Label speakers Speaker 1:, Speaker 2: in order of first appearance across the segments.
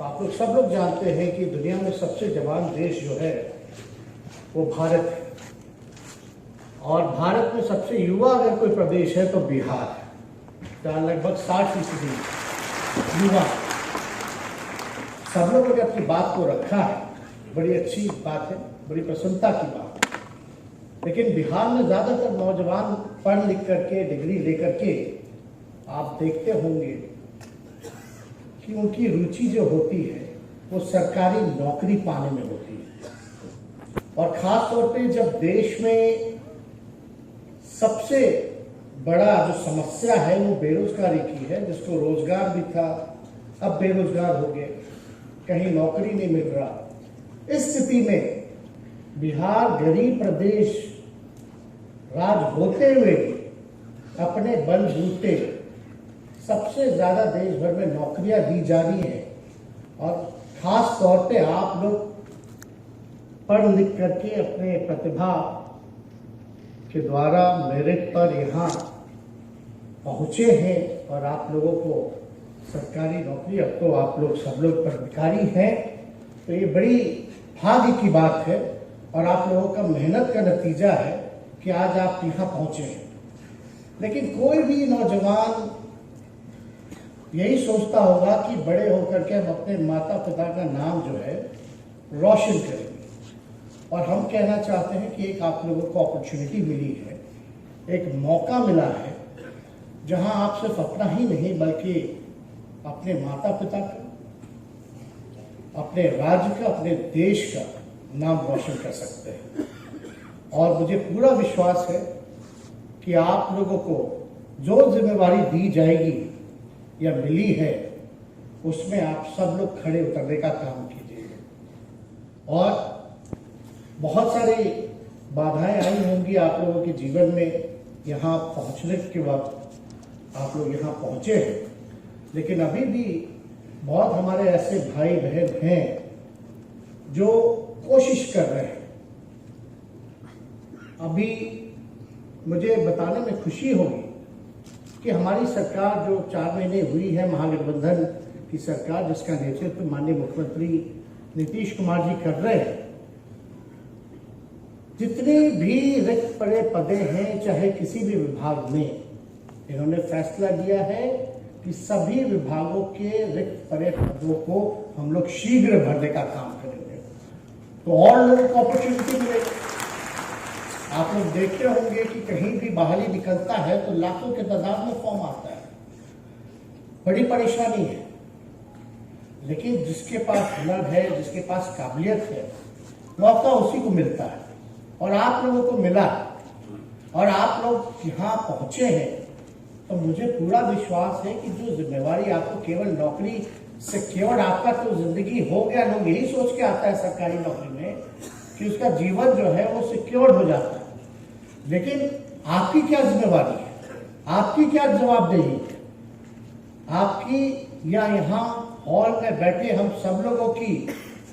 Speaker 1: आप लोग सब लोग जानते हैं कि दुनिया में सबसे जवान देश जो है वो भारत है। और भारत में सबसे युवा अगर कोई प्रदेश है तो बिहार है, जहाँ लगभग 60% युवा। सब लोगों ने अपनी बात को रखा है, बड़ी अच्छी बात है, बड़ी प्रसन्नता की बात है। लेकिन बिहार में ज़्यादातर नौजवान पढ़ लिख करके डिग्री लेकर के आप देखते होंगे कि उनकी रुचि जो होती है वो सरकारी नौकरी पाने में होती है। और ख़ास तौर पे जब देश में सबसे बड़ा जो समस्या है वो बेरोजगारी की है, जिसको रोजगार भी था अब बेरोजगार हो गए, कहीं नौकरी नहीं मिल रहा। इस स्थिति में बिहार गरीब प्रदेश राज होते हुए अपने बलबूते सबसे ज़्यादा देश भर में नौकरियां दी जा रही हैं। और ख़ास तौर पे आप लोग पढ़ लिख करके अपने प्रतिभा के द्वारा मेरिट पर यहाँ पहुँचे हैं और आप लोगों को सरकारी नौकरी, अब तो आप लोग सब लोग पदाधिकारी हैं, तो ये बड़ी भाग्य की बात है और आप लोगों का मेहनत का नतीजा है कि आज आप यहाँ पहुँचे हैं। लेकिन कोई भी नौजवान यही सोचता होगा कि बड़े होकर के हम अपने माता पिता का नाम जो है रोशन करेंगे। और हम कहना चाहते हैं कि एक आप लोगों को अपॉर्चुनिटी मिली है, एक मौका मिला है, जहां आप सिर्फ अपना ही नहीं बल्कि अपने माता पिता का, अपने राज्य का, अपने देश का नाम रोशन कर सकते हैं। और मुझे पूरा विश्वास है कि आप लोगों को जो जिम्मेवारी दी जाएगी या मिली है उसमें आप सब लोग खड़े उतरने का काम कीजिएगा। और बहुत सारी बाधाएं आई होंगी आप लोगों के जीवन में, यहाँ पहुँचने के वक्त आप लोग यहाँ पहुँचे हैं, लेकिन अभी भी बहुत हमारे ऐसे भाई बहन हैं जो कोशिश कर रहे हैं। अभी मुझे बताने में खुशी होगी कि हमारी सरकार जो 4 महीने हुई है, महागठबंधन की सरकार जिसका नेतृत्व माननीय मुख्यमंत्री नीतीश कुमार जी कर रहे हैं, जितने भी रिक्त पड़े पदे हैं चाहे किसी भी विभाग में, इन्होंने फैसला लिया है कि सभी विभागों के रिक्त पड़े पदों को हम लोग शीघ्र भरने का काम करेंगे, तो और लोगों को अपॉर्चुनिटी मिलेगी। आप लोग देखते होंगे कि कहीं भी बहाली निकलता है तो लाखों के तादाद में फॉर्म आता है, बड़ी परेशानी है। लेकिन जिसके पास हुनर है, जिसके पास काबिलियत है, मौका उसी को मिलता है। और आप लोगों को मिला और आप लोग यहाँ पहुँचे हैं, तो मुझे पूरा विश्वास है कि जो जिम्मेवारी आपको केवल नौकरी सिक्योर्ड, आपका तो जिंदगी हो गया, लोग यही सोच के आता है सरकारी नौकरी में कि उसका जीवन जो है वो सिक्योर्ड हो जाता है। लेकिन आपकी क्या जिम्मेवारी है, आपकी क्या जवाबदेही है, आपकी या यहाँ हॉल में बैठे हम सब लोगों की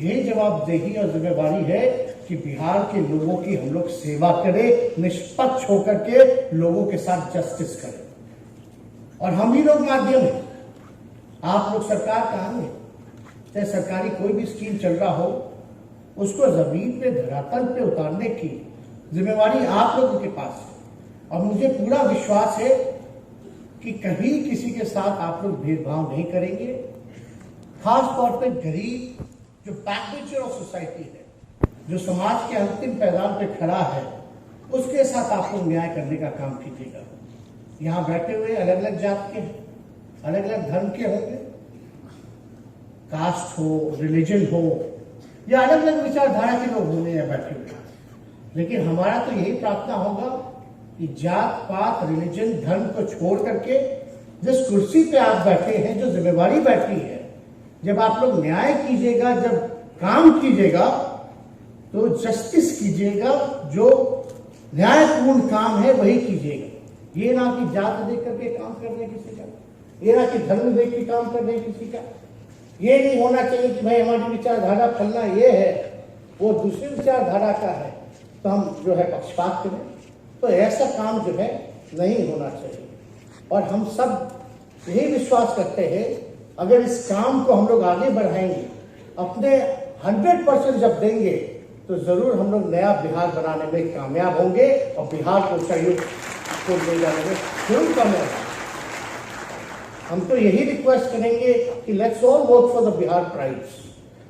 Speaker 1: यही जवाबदेही और जिम्मेवारी है कि बिहार के लोगों की हम लोग सेवा करें, निष्पक्ष होकर के लोगों के साथ जस्टिस करें। और हम ही लोग माध्यम हैं, आप लोग सरकार कहाँ है, चाहे सरकारी कोई भी स्कीम चल रहा हो उसको जमीन पे, धरातल पे उतारने की जिम्मेवारी आप लोगों के पास है। और मुझे पूरा विश्वास है कि कभी किसी के साथ आप लोग भेदभाव नहीं करेंगे। खास तौर पे गरीब जो बैकबेंचर ऑफ सोसाइटी है, जो समाज के अंतिम पैदान पे खड़ा है, उसके साथ आप लोग न्याय करने का काम कीजिएगा। यहाँ बैठे हुए अलग अलग जात के, अलग अलग धर्म के होंगे, कास्ट हो, रिलीजन हो, या अलग अलग विचारधारा के लोग होंगे यहाँ बैठे हुए। लेकिन हमारा तो यही प्रार्थना होगा कि जात पात, रिलीजन, धर्म को छोड़ करके जिस कुर्सी पे आप बैठे हैं, जो जिम्मेवारी बैठी है, जब आप लोग न्याय कीजिएगा, जब काम कीजिएगा तो जस्टिस कीजिएगा, जो न्यायपूर्ण काम है वही कीजिएगा। ये ना कि जात देख करके काम करने किसी का, ये ना कि धर्म देख के काम करने किसी का। ये नहीं होना चाहिए कि भाई हमारी विचारधारा फलना ये है, वो दूसरी विचारधारा का है तो हम जो है पक्षपात करें। तो ऐसा काम जो है नहीं होना चाहिए। और हम सब यही विश्वास करते हैं अगर इस काम को हम लोग आगे बढ़ाएंगे, अपने 100% जब देंगे, तो जरूर हम लोग नया बिहार बनाने में कामयाब होंगे और बिहार को सहयोग को ले जाने में जरूर कामयाब होंगे। हम तो यही रिक्वेस्ट करेंगे कि let's all work for the Bihar pride.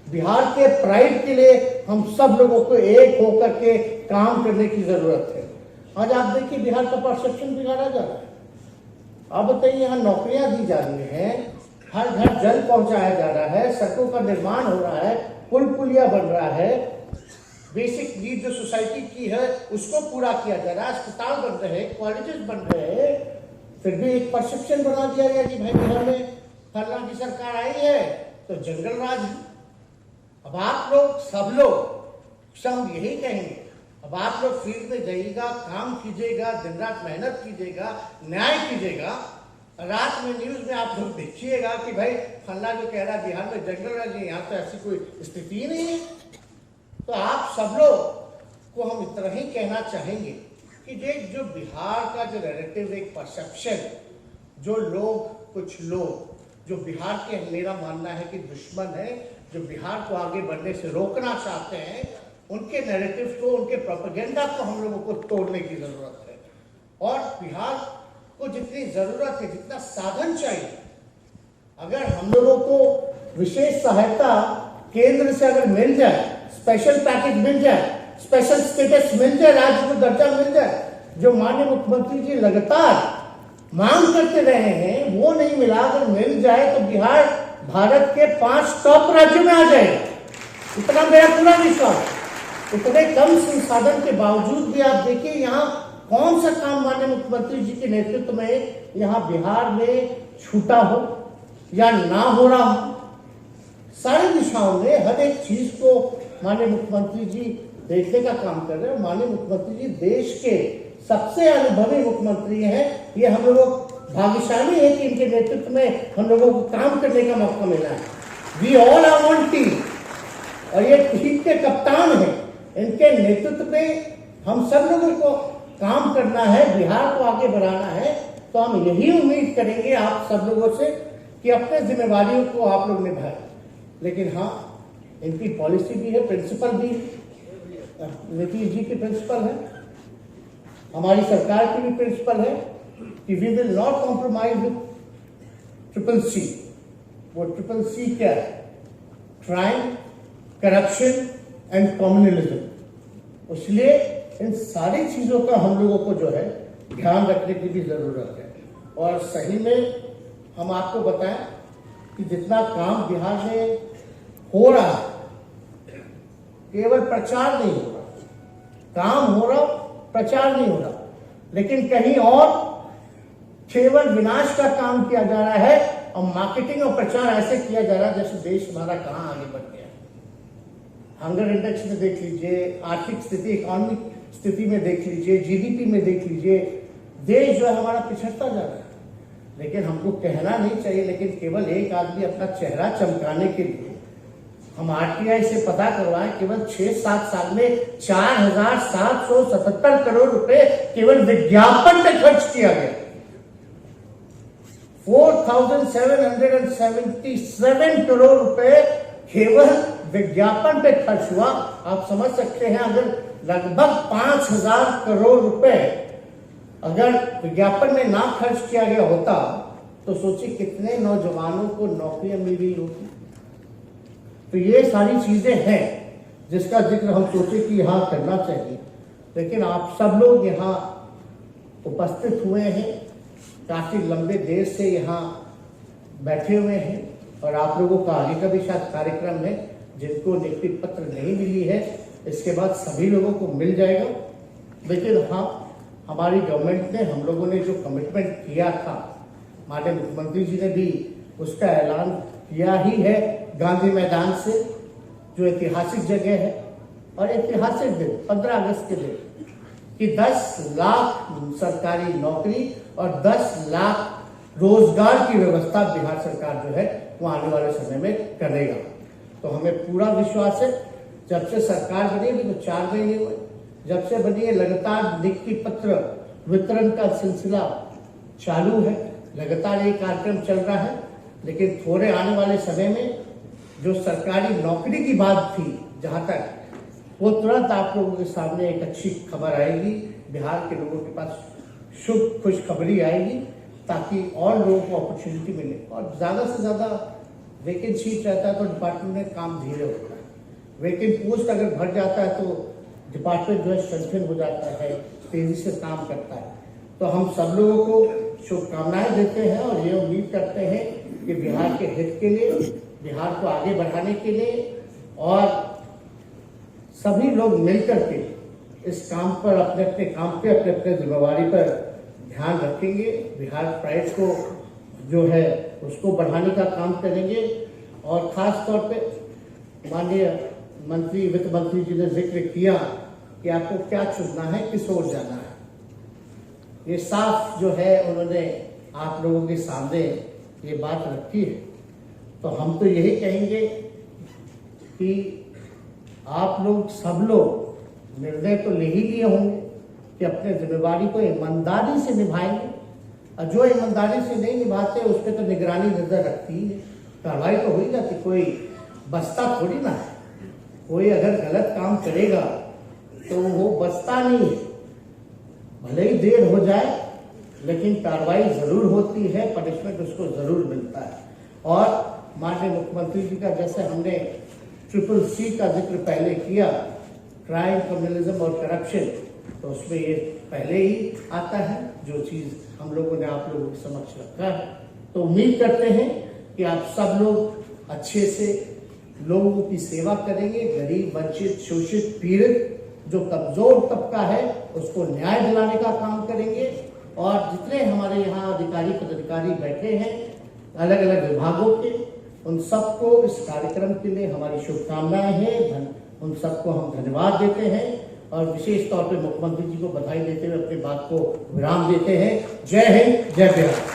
Speaker 1: Bihar के प्राइड के लिए हम सब लोगों को एक होकर के काम करने की जरूरत है। आज आप देखिए बिहार का परसेप्शन बिगाड़ा जा रहा है। आप बताइए, यहाँ नौकरियां दी जा रही हैं, हर घर जल पहुंचाया जा रहा है, सड़कों का निर्माण हो रहा है, पुल पुलिया बन रहा है, बेसिक नीड जो सोसाइटी की है उसको पूरा किया जा रहा है, अस्पताल बन रहे हैं, कॉलेजेस बन रहे हैं, फिर भी एक परसेप्शन बना दिया गया कि भाई बिहार में फलना की सरकार आई है तो जंगल राज है। अब आप लोग सब यही कहेंगे, अब आप लोग फील्ड में जाइएगा, काम कीजिएगा, दिन रात मेहनत कीजिएगा, न्याय कीजिएगा, रात में न्यूज में आप लोग देखिएगा कि भाई फल्ला जो कह रहा है बिहार में जंगल राज है, यहाँ तो ऐसी कोई स्थिति ही नहीं है। तो आप सब लोग को हम इतना ही कहना चाहेंगे कि जो बिहार का जो नैरेटिव, एक परसेप्शन, जो लोग, कुछ लोग जो बिहार के, मेरा मानना है कि दुश्मन है, जो बिहार को आगे बढ़ने से रोकना चाहते हैं, उनके नैरेटिव को, उनके प्रोपेगेंडा को हम लोगों को तोड़ने की जरूरत है। और बिहार को जितनी जरूरत है, जितना साधन चाहिए, अगर हम लोगों को विशेष सहायता केंद्र से अगर मिल जाए, स्पेशल पैकेज मिल जाए, स्पेशल स्टेटस मिल जाए, राज्य को दर्जा मिल जाए, जो माननीय मुख्यमंत्री जी लगातार मांग करते रहे हैं, वो नहीं मिला, अगर मिल जाए तो बिहार भारत के 5 टॉप राज्यों में आ जाएगा। इतना मेरा पूरा विश्वास। इतने कम संसाधन के बावजूद भी आप देखिए यहाँ कौन सा काम माननीय मुख्यमंत्री जी के नेतृत्व में यहाँ बिहार में छूटा हो या ना हो रहा हो, सारी दिशाओं में हर एक चीज को माननीय मुख्यमंत्री जी देखने का काम कर रहे हैं। माननीय मुख्यमंत्री जी देश के सबसे अनुभवी मुख्यमंत्री हैं। ये हम लोगों भाग्यशाली है कि इनके नेतृत्व में हम लोगों को काम करने का मौका मिला है। We all are one team, और ये टीम के कप्तान हैं। इनके नेतृत्व में हम सब लोगों को काम करना है, बिहार को आगे बढ़ाना है। तो हम यही उम्मीद करेंगे आप सब लोगों से कि अपने जिम्मेवारियों को आप लोग निभाएं। लेकिन हाँ, इनकी पॉलिसी भी है, प्रिंसिपल भी, नीतीश जी की प्रिंसिपल है, हमारी सरकार की भी प्रिंसिपल है कि we will not compromise with triple C. वो ट्रिपल सी क्या है? Crime, corruption and communalism. इसलिए इन सारी चीजों का हम लोगों को जो है ध्यान रखने की भी जरूरत है। और सही में हम आपको बताएं कि जितना काम बिहार में हो रहा है, केवल प्रचार नहीं हो रहा, काम हो रहा, प्रचार नहीं हो रहा, लेकिन कहीं और केवल विनाश का काम किया जा रहा है और मार्केटिंग और प्रचार ऐसे किया जा रहा है जैसे देश हमारा कहां आगे बढ़ गया। हंगर इंडेक्स में देख लीजिए, आर्थिक स्थिति, इकोनॉमिक स्थिति में देख लीजिए, जीडीपी में देख लीजिए, देश जो है हमारा पिछड़ता जा रहा है। लेकिन हमको कहना नहीं चाहिए, लेकिन केवल एक आदमी अपना चेहरा चमकाने के लिए हम आरटीआई से पता करवाएं, केवल 6-7 साल में 4,777 करोड़ रुपए केवल विज्ञापन पे खर्च किया गया। 4,777 करोड़ रुपए केवल विज्ञापन पे खर्च हुआ। आप समझ सकते हैं, अगर लगभग 5,000 करोड़ रुपए अगर विज्ञापन में ना खर्च किया गया होता तो सोचिए कितने नौजवानों को नौकरियां मिल गई होती। तो ये सारी चीजें हैं जिसका जिक्र हम सोचे कि यहाँ करना चाहिए। लेकिन आप सब लोग यहाँ उपस्थित हुए हैं, काफी लंबे देर से यहाँ बैठे हुए हैं, और आप लोगों का आगे का भी शायद कार्यक्रम है। जिनको नियुक्ति पत्र नहीं मिली है, इसके बाद सभी लोगों को मिल जाएगा। लेकिन हाँ, हमारी गवर्नमेंट ने, हम लोगों ने जो कमिटमेंट किया था, माननीय मुख्यमंत्री जी ने भी उसका ऐलान किया ही है गांधी मैदान से, जो ऐतिहासिक जगह है, और ऐतिहासिक दिन 15 अगस्त के दिन कि 10 लाख सरकारी नौकरी और 10 लाख रोजगार की व्यवस्था बिहार सरकार जो है वो आने वाले समय में करेगा। तो हमें पूरा विश्वास है। जब से सरकार बनी अभी तो 4 महीने हुए, जब से बनी है लगातार नियुक्ति पत्र वितरण का सिलसिला चालू है, लगातार ये कार्यक्रम चल रहा है। लेकिन थोड़े आने वाले समय में जो सरकारी नौकरी की बात थी, जहां तक वो तुरंत आप लोगों के सामने एक अच्छी खबर आएगी, बिहार के लोगों के पास शुभ खुशखबरी आएगी, ताकि और लोगों को अपॉर्चुनिटी मिले। और ज़्यादा से ज़्यादा वैकेंट सीट रहता है तो डिपार्टमेंट में काम धीरे होता है। वैकेंट पोस्ट अगर भर जाता है तो डिपार्टमेंट जो है स्ट्रेंथन हो जाता है, तेजी से काम करता है। तो हम सब लोगों को शुभकामनाएं देते हैं और ये उम्मीद करते हैं कि बिहार के हित के लिए, बिहार को आगे बढ़ाने के लिए और सभी लोग मिलकर के इस काम पर अपने अपने काम पे अपने अपने जिम्मेवारी पर ध्यान रखेंगे। बिहार प्राइड को जो है उसको बढ़ाने का काम करेंगे। और खास तौर पे माननीय मंत्री, वित्त मंत्री जी ने जिक्र किया कि आपको क्या चुनना है, किस ओर जाना है। ये साफ जो है उन्होंने आप लोगों के सामने ये बात रखी है। तो हम तो यही कहेंगे कि आप लोग, सब लोग निर्णय तो ले ही लिए होंगे कि अपने जिम्मेवारी को ईमानदारी से निभाएंगे, और जो ईमानदारी से नहीं निभाते उस पर तो निगरानी नजर रखती है, कार्रवाई तो हो ही जाती। कोई बचता थोड़ी ना है। कोई अगर गलत काम करेगा तो वो बचता नहीं है, भले ही देर हो जाए लेकिन कार्रवाई जरूर होती है, पनिशमेंट उसको जरूर मिलता है। और माननीय मुख्यमंत्री जी का जैसे हमने CCC का जिक्र पहले किया, क्राइम, कम्युनलिज्म और करप्शन, तो उसमें ये पहले ही आता है, जो चीज हम लोगों ने आप लोगों के समक्ष रखा है। तो उम्मीद करते हैं कि आप सब लोग अच्छे से लोगों की सेवा करेंगे। गरीब, वंचित, शोषित, पीड़ित, जो कमजोर तबका है उसको न्याय दिलाने का काम करेंगे। और जितने हमारे यहाँ अधिकारी, पदाधिकारी बैठे हैं अलग अलग विभागों के, उन सबको इस कार्यक्रम के लिए हमारी शुभकामनाएं हैं। उन सबको हम धन्यवाद देते हैं और विशेष तौर पे मुख्यमंत्री जी को बधाई देते हुए अपनी बात को विराम देते हैं। जय हिंद, जय बिहार।